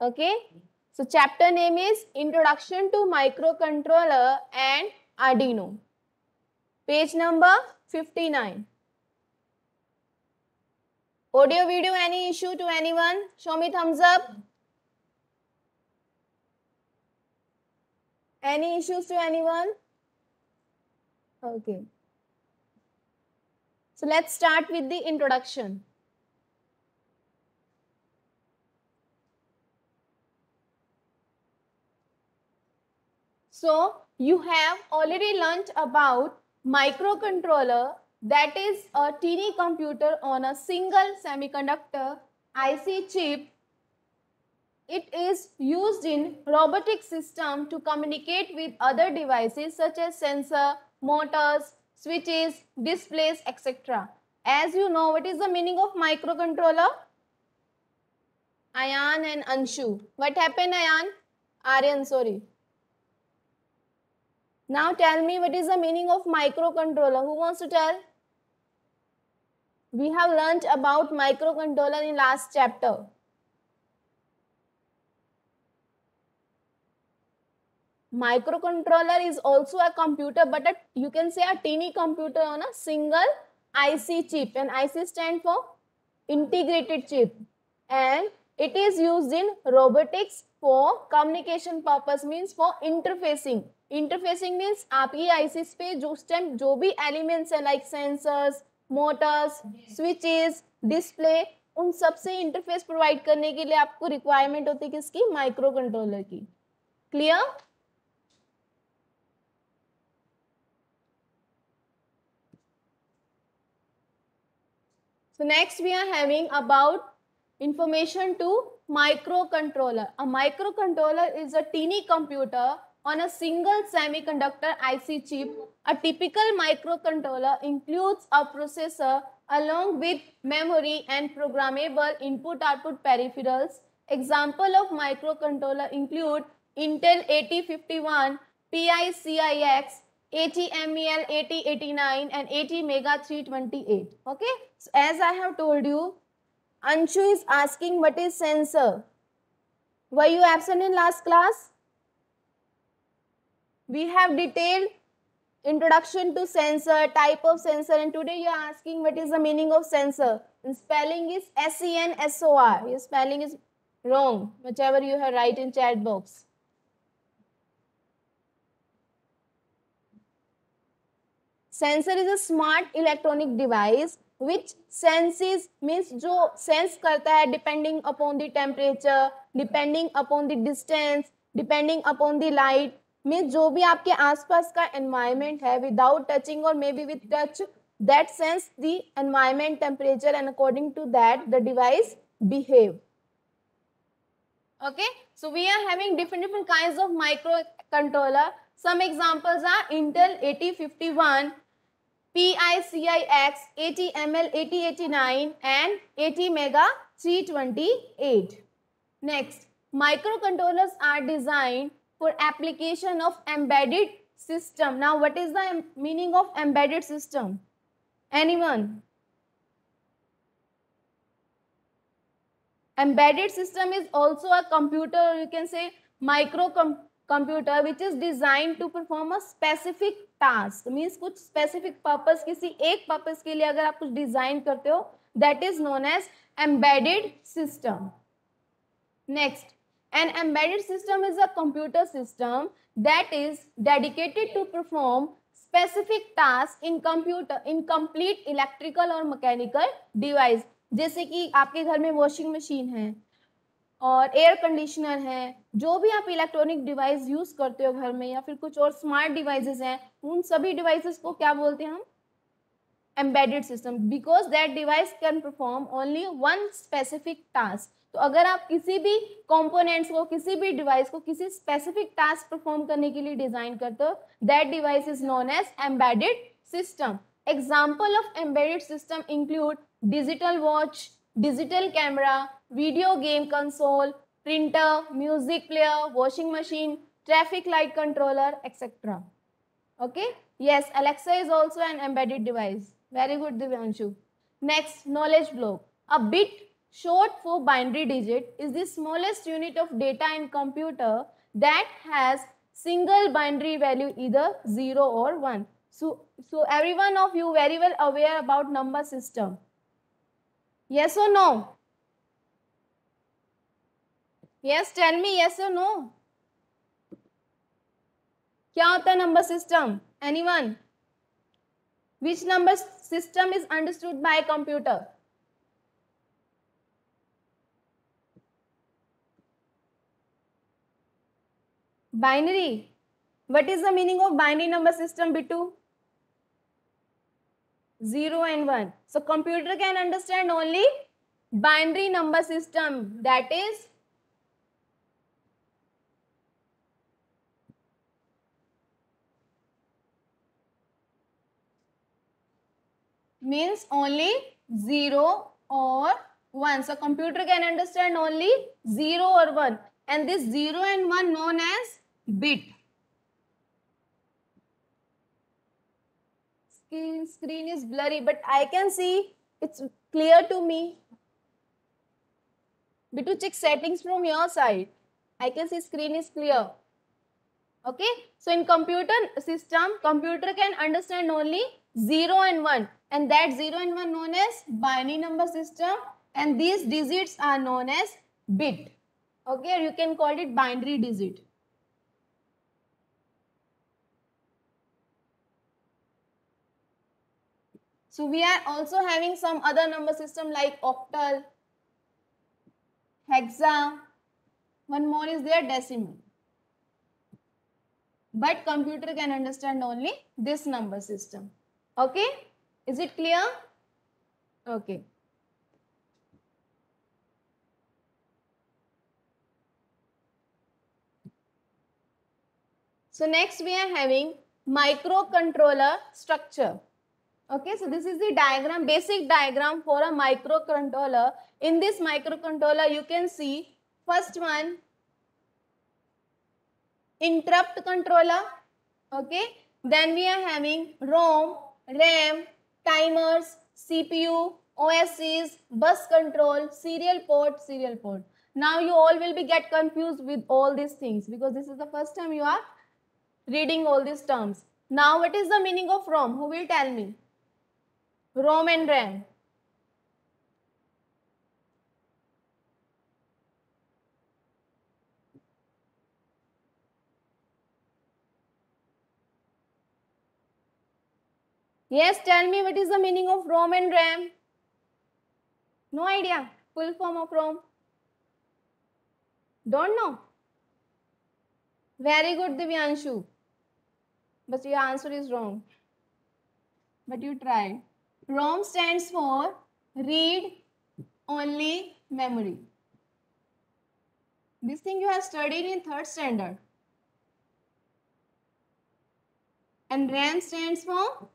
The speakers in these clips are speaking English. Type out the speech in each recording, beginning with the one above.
Okay, so chapter name is Introduction to Microcontroller and Arduino. Page number 59. Audio video any issue to anyone? Show me thumbs up. Any issues to anyone? Okay. So let's start with the introduction. So you have already learnt about microcontroller, that is a teeny computer on a single semiconductor IC chip. It is used in robotic system to communicate with other devices such as sensor, motors, switches, displays, etc. As you know, what is the meaning of microcontroller? Ayan and Anshu. What happened, Ayan? Aryan, sorry. Now tell me what is the meaning of microcontroller. Who wants to tell? We have learnt about microcontroller in last chapter. Microcontroller is also a computer, but you can say a teeny computer on a single IC chip. And IC stand for integrated chip. And it is used in robotics for communication purpose, means for interfacing. Interfacing means आप ये ICs पे उस time जो भी elements है like sensors, motors, switches, display, उन सब से interface provide करने के लिए आपको requirement होती है किसकी? Microcontroller की. Clear? So next we are having about information to microcontroller. A microcontroller is a teeny computer on a single semiconductor IC chip. A typical microcontroller includes a processor along with memory and programmable input-output peripherals. Example of microcontroller include Intel 8051, PICIX, ATmel 8089 and ATmega 328. Okay, so as I have told you, Anshu is asking what is sensor. Were you absent in last class? We have detailed introduction to sensor, type of sensor, and today you are asking what is the meaning of sensor. And spelling is SENSOR. Your spelling is wrong, whichever you have write in chat box. Sensor is a smart electronic device which senses, means जो sense करता है depending upon the temperature, depending upon the distance, depending upon the light, means जो भी आपके आसपास का environment है without touching or maybe with touch, that sense the environment temperature and according to that the device behave. Okay, so we are having different kinds of microcontroller. Some examples are Intel 8051, PICIX, ATmel 8089 and ATmega 328. Next, microcontrollers are designed for application of embedded system. Now, what is the meaning of embedded system? Anyone? Embedded system is also a computer, or you can say microcomputer, which is designed to perform a specific task. Means कुछ specific purpose, किसी एक purpose के लिए अगर आप कुछ design करते हो, that is known as embedded system. Next, an embedded system is a computer system that is dedicated to perform specific tasks in complete electrical or mechanical device. जैसे कि आपके घर में वॉशिंग मशीन है और एयर कंडीशनर है, जो भी आप इलेक्ट्रॉनिक डिवाइस यूज करते हो घर में या फिर कुछ और स्मार्ट डिवाइसेस हैं, उन सभी डिवाइसेस को क्या बोलते हैं हम? Embedded system, because that device can perform only one specific task. तो अगर आप किसी भी कंपोनेंट्स को, किसी भी डिवाइस को किसी स्पेसिफिक टास्क परफॉर्म करने के लिए डिजाइन करते हो, that device is known as embedded system. Example of embedded system include digital watch, digital camera, video game console, printer, music player, washing machine, traffic light controller, etc. Okay? Yes, Alexa is also an embedded device. Very good, Divyanshu. Next, knowledge block. A bit short for binary digit, is the smallest unit of data in computer that has single binary value, either 0 or 1. So every one of you very well aware about number system. Yes or no? Yes, tell me yes or no. क्या होता है number system? Anyone? Which number system is understood by a computer? Binary. What is the meaning of binary number system, Bittu? 0 and 1. So computer can understand only binary number system, that is means only 0 or 1. So computer can understand only 0 or 1, and this 0 and 1 known as bit. Screen is blurry, but I can see it's clear to me. Bitu, check settings from your side. I can see screen is clear. Okay, so in computer system, computer can understand only 0 and 1, and that 0 and 1 known as binary number system, and these digits are known as bit. Okay, or you can call it binary digit. So we are also having some other number system like octal, hexa, one more is there, decimal. But computer can understand only this number system. Okay, is it clear? Okay. So next we are having microcontroller structure. Okay, so this is the diagram, basic diagram for a microcontroller. In this microcontroller, you can see first one, interrupt controller. Okay, then we are having ROM, RAM, timers, CPU, OSCs, bus control, serial port. Now you all will be get confused with all these things because this is the first time you are reading all these terms. Now what is the meaning of ROM? Who will tell me? ROM and RAM. Yes, tell me what is the meaning of ROM and RAM? No idea. Full form of ROM. Don't know. Very good, Divyanshu. But your answer is wrong. But you tried. ROM stands for read only memory. This thing you have studied in 3rd standard. And RAM stands for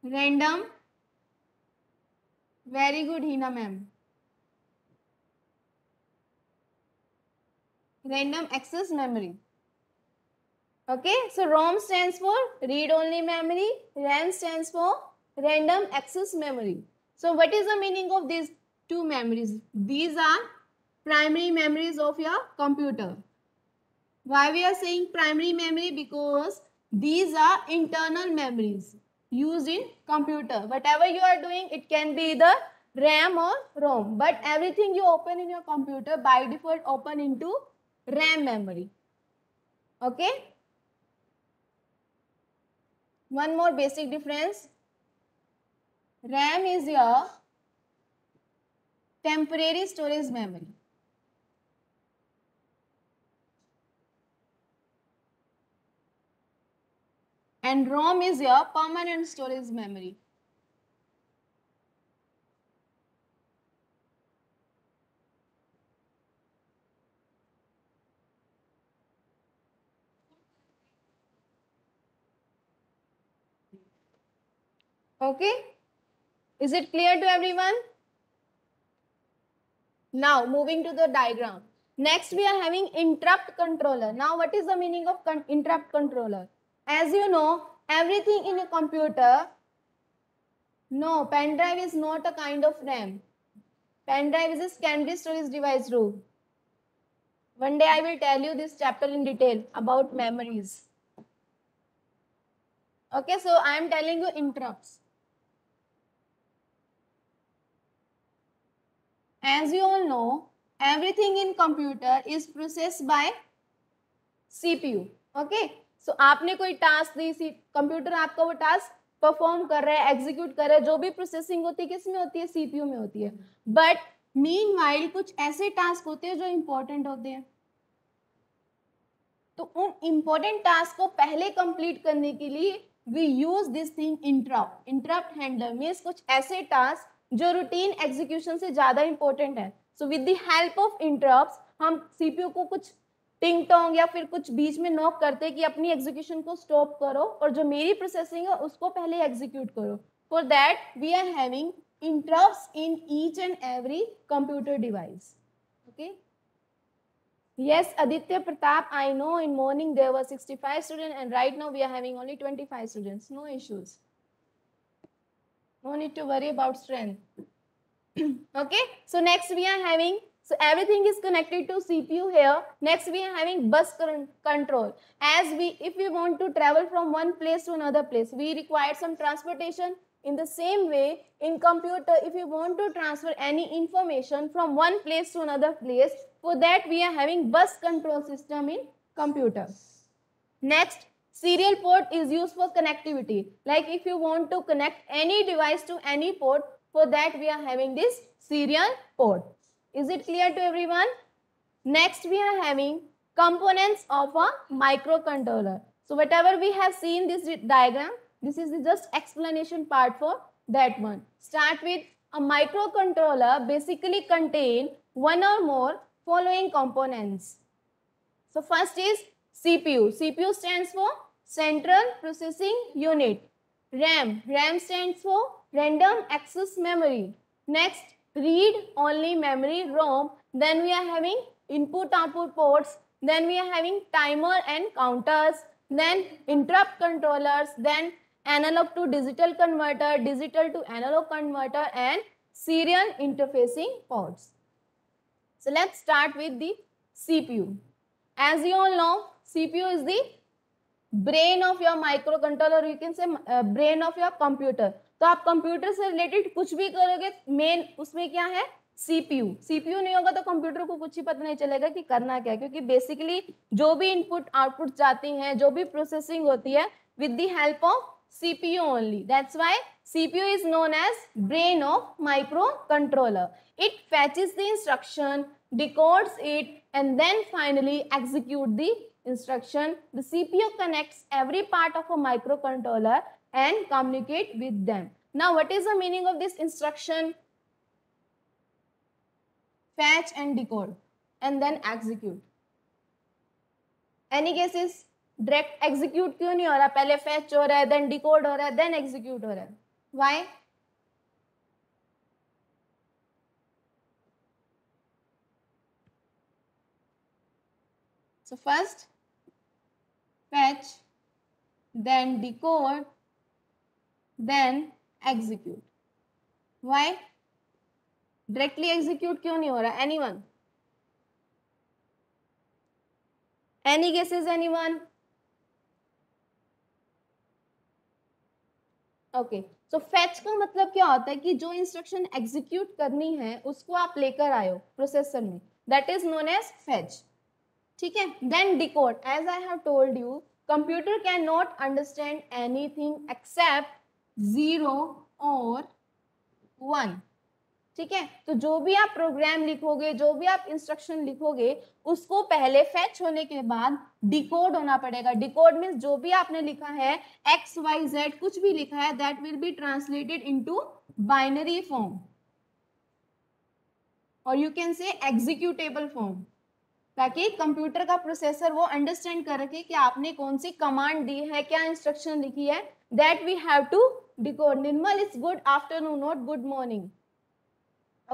random. Very good, Hina ma'am. Random access memory. Okay, so ROM stands for read only memory, RAM stands for random access memory. So what is the meaning of these two memories? These are primary memories of your computer. Why we are saying primary memory? Because these are internal memories used in computer. Whatever you are doing, it can be either RAM or ROM, but everything you open in your computer by default open into RAM memory. Okay. One more basic difference. RAM is your temporary storage memory. And ROM is your permanent storage memory. Okay? Is it clear to everyone? Now, moving to the diagram. Next, we are having interrupt controller. Now, what is the meaning of interrupt controller? As you know, everything in a computer, no, pen drive is not a kind of RAM. Pen drive is a secondary storage device, Dhruv. One day I will tell you this chapter in detail about memories. Okay, so I am telling you interrupts. As you all know, everything in computer is processed by CPU. Okay, so आपने कोई task दी, computer आपका वो task perform कर रहा है, execute कर रहा है, जो भी प्रोसेसिंग होती है किस में होती है, सीपीयू में होती है. बट मीनवाइल कुछ ऐसे टास्क होते हैं जो इंपॉर्टेंट होते हैं, तो उन इंपॉर्टेंट टास्क को पहले कंप्लीट करने के लिए we use this thing interrupt. Interrupt handler means कुछ ऐसे टास्क जो रूटीन एग्जीक्यूशन से ज्यादा इंपॉर्टेंट है. So with the help of interrupts हम सीपीयू को कुछ टिंग टोंग या फिर कुछ बीच में नॉक करते कि अपनी एग्जीक्यूशन को स्टॉप करो और जो मेरी प्रोसेसिंग है उसको पहले एग्जीक्यूट करो. For that we are having interrupts in each and every computer device. Okay. Yes, Aditya Pratap, I know in morning there were 65 students and right now we are having only 25 students. No issues. No need to worry about strength. Okay, so next we are having, so everything is connected to CPU here. Next we are having bus control. If we want to travel from one place to another place, we require some transportation. In the same way, in computer, if you want to transfer any information from one place to another place, for that we are having bus control system in computer. Next, serial port is used for connectivity. Like if you want to connect any device to any port, for that we are having this serial port. Is it clear to everyone? Next, we are having components of a microcontroller. So whatever we have seen this diagram, this is the just explanation part for that one. Start with a microcontroller basically contain one or more following components. So first is CPU. CPU stands for Central Processing Unit. RAM. RAM stands for Random Access Memory. Next, read-only memory, ROM. Then we are having input-output ports. Then we are having timer and counters. Then interrupt controllers. Then analog to digital converter, digital to analog converter, and serial interfacing ports. So let's start with the CPU. As you all know, CPU is the brain of your microcontroller, you can say brain of your computer. तो आप computer से related कुछ भी करोगे, main उसमें क्या है, CPU. CPU नहीं होगा तो कंप्यूटर को कुछ ही पता नहीं चलेगा कि करना क्या है, क्योंकि बेसिकली जो भी इनपुट आउटपुट जाती हैं, जो भी प्रोसेसिंग होती है, with the help of CPU only. That's why CPU is known as brain of microcontroller. It fetches the instruction, decodes it, and then finally execute the instruction. The CPU connects every part of a microcontroller and communicate with them. Now, what is the meaning of this instruction? Fetch and decode, and then execute. Any guesses? Direct execute क्यों नहीं हो रहा, पहले fetch हो रहा है, then decode हो रहा है, देन एग्जीक्यूट हो रहा है. Why? So first fetch, then decode, then execute. Why directly execute क्यों नहीं हो रहा? Anyone? Any guesses? Anyone? Okay, so fetch का मतलब क्या होता है कि जो इंस्ट्रक्शन एग्जीक्यूट करनी है उसको आप लेकर आए हो प्रोसेसर में, that is known as fetch. ठीक है. Then decode. As I have told you, computer can not understand anything except 0 और 1. ठीक है. तो जो भी आप प्रोग्राम लिखोगे, जो भी आप इंस्ट्रक्शन लिखोगे, उसको पहले फैच होने के बाद डिकोड होना पड़ेगा. डिकोड मीन्स जो भी आपने लिखा है, एक्स वाई जेड कुछ भी लिखा है, that will be translated into binary form, और you can say executable form, ताकि कंप्यूटर का प्रोसेसर वो अंडरस्टैंड कर रखे कि आपने कौन सी कमांड दी है, क्या इंस्ट्रक्शन लिखी है. That we have to decode. Nirmal, it's good afternoon, not good morning.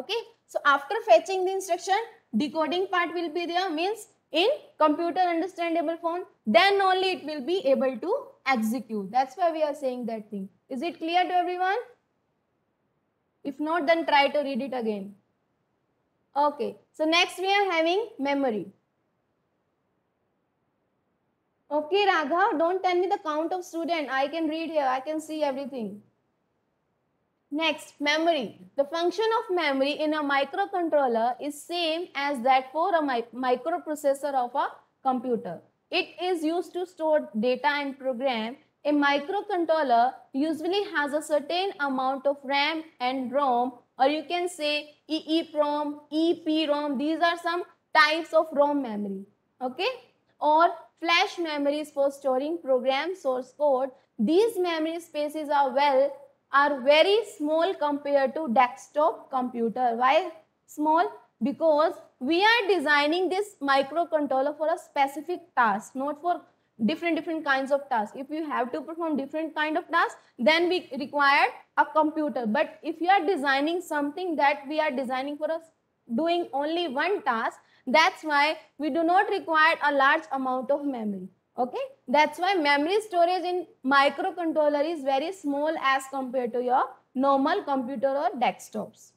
Okay, so after fetching the instruction, decoding part will be there, means in computer understandable form, then only it will be able to execute. That's why we are saying that thing. Is it clear to everyone? If not, then try to read it again. Okay, so next we are having memory. Okay, Raghav, don't tell me the count of student. I can read here, I can see everything. Next, memory. The function of memory in a microcontroller is same as that for a microprocessor of a computer. It is used to store data and program. A microcontroller usually has a certain amount of RAM and ROM, or you can say EEPROM, EPROM. These are some types of ROM memory. Okay? Or flash memories for storing program source code. These memory spaces are very small compared to desktop computer. Why small? Because we are designing this microcontroller for a specific task, not for different kinds of tasks. If you have to perform different kind of tasks, then we require a computer. But if you are designing something that we are designing for us doing only one task, that's why we do not require a large amount of memory. Okay, that's why memory storage in microcontroller is very small as compared to your normal computer or desktops.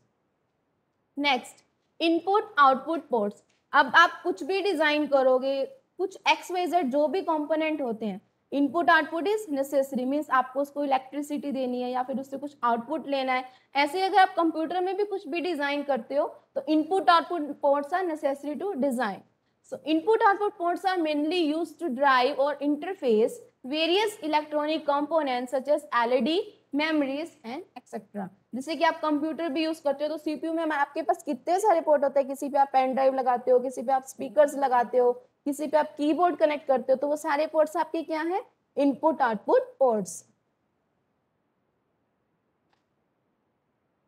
Next input output ports. अब आप कुछ भी design करोगे, कुछ XYZ जो भी component होते हैं, input output is necessary, means आपको उसको इलेक्ट्रिसिटी देनी है या फिर उससे कुछ आउटपुट लेना है. ऐसे अगर आप कंप्यूटर में भी कुछ भी डिजाइन करते हो तो input output ports are necessary to design. So input output ports are mainly used to drive or interface various electronic components such as LED, memories and etc. जैसे कि आप कंप्यूटर भी यूज करते हो तो सीपीयू में आपके पास कितने सारे पोर्ट होते हैं. किसी पे आप पेन ड्राइव लगाते हो, किसी पे आप स्पीकर्स लगाते हो, किसी पे आप कीबोर्ड कनेक्ट करते हो, तो वो सारे पोर्ट्स आपके क्या है? Input output ports.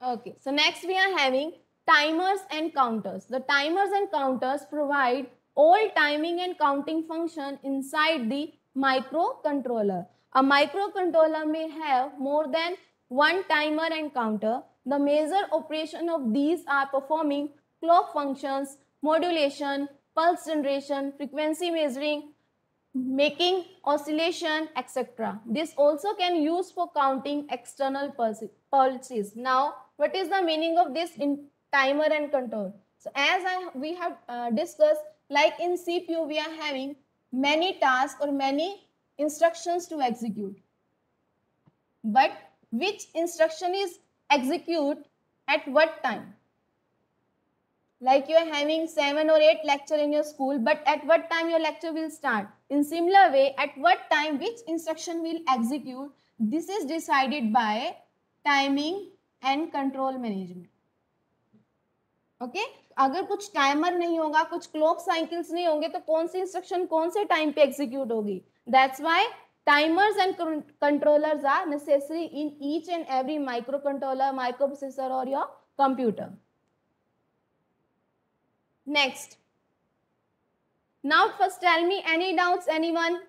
Okay, so next we are having timers and counters. The timers and counters provide all timing and counting function inside the microcontroller. A microcontroller may have more than one timer and counter. The major operation of these are performing clock functions, modulation, pulse generation, frequency measuring, making oscillation, etc. This also can use for counting external pulses. Now, what is the meaning of this in timer and control? So, as we have discussed, like in CPU, we are having many tasks or many instructions to execute. But which instruction is execute at what time? Like you are having 7 or 8 lecture in your school, but at what time your lecture will start? In similar way, at what time which instruction will execute, this is decided by timing and control management. Okay? अगर कुछ timer नहीं होगा, कुछ clock cycles नहीं होंगे, तो कौन सी instruction कौन से टाइम पे एग्जीक्यूट होगी? That's why timers and controllers are necessary in each and every microcontroller, microprocessor or your computer. Next. Now first tell me any doubts anyone?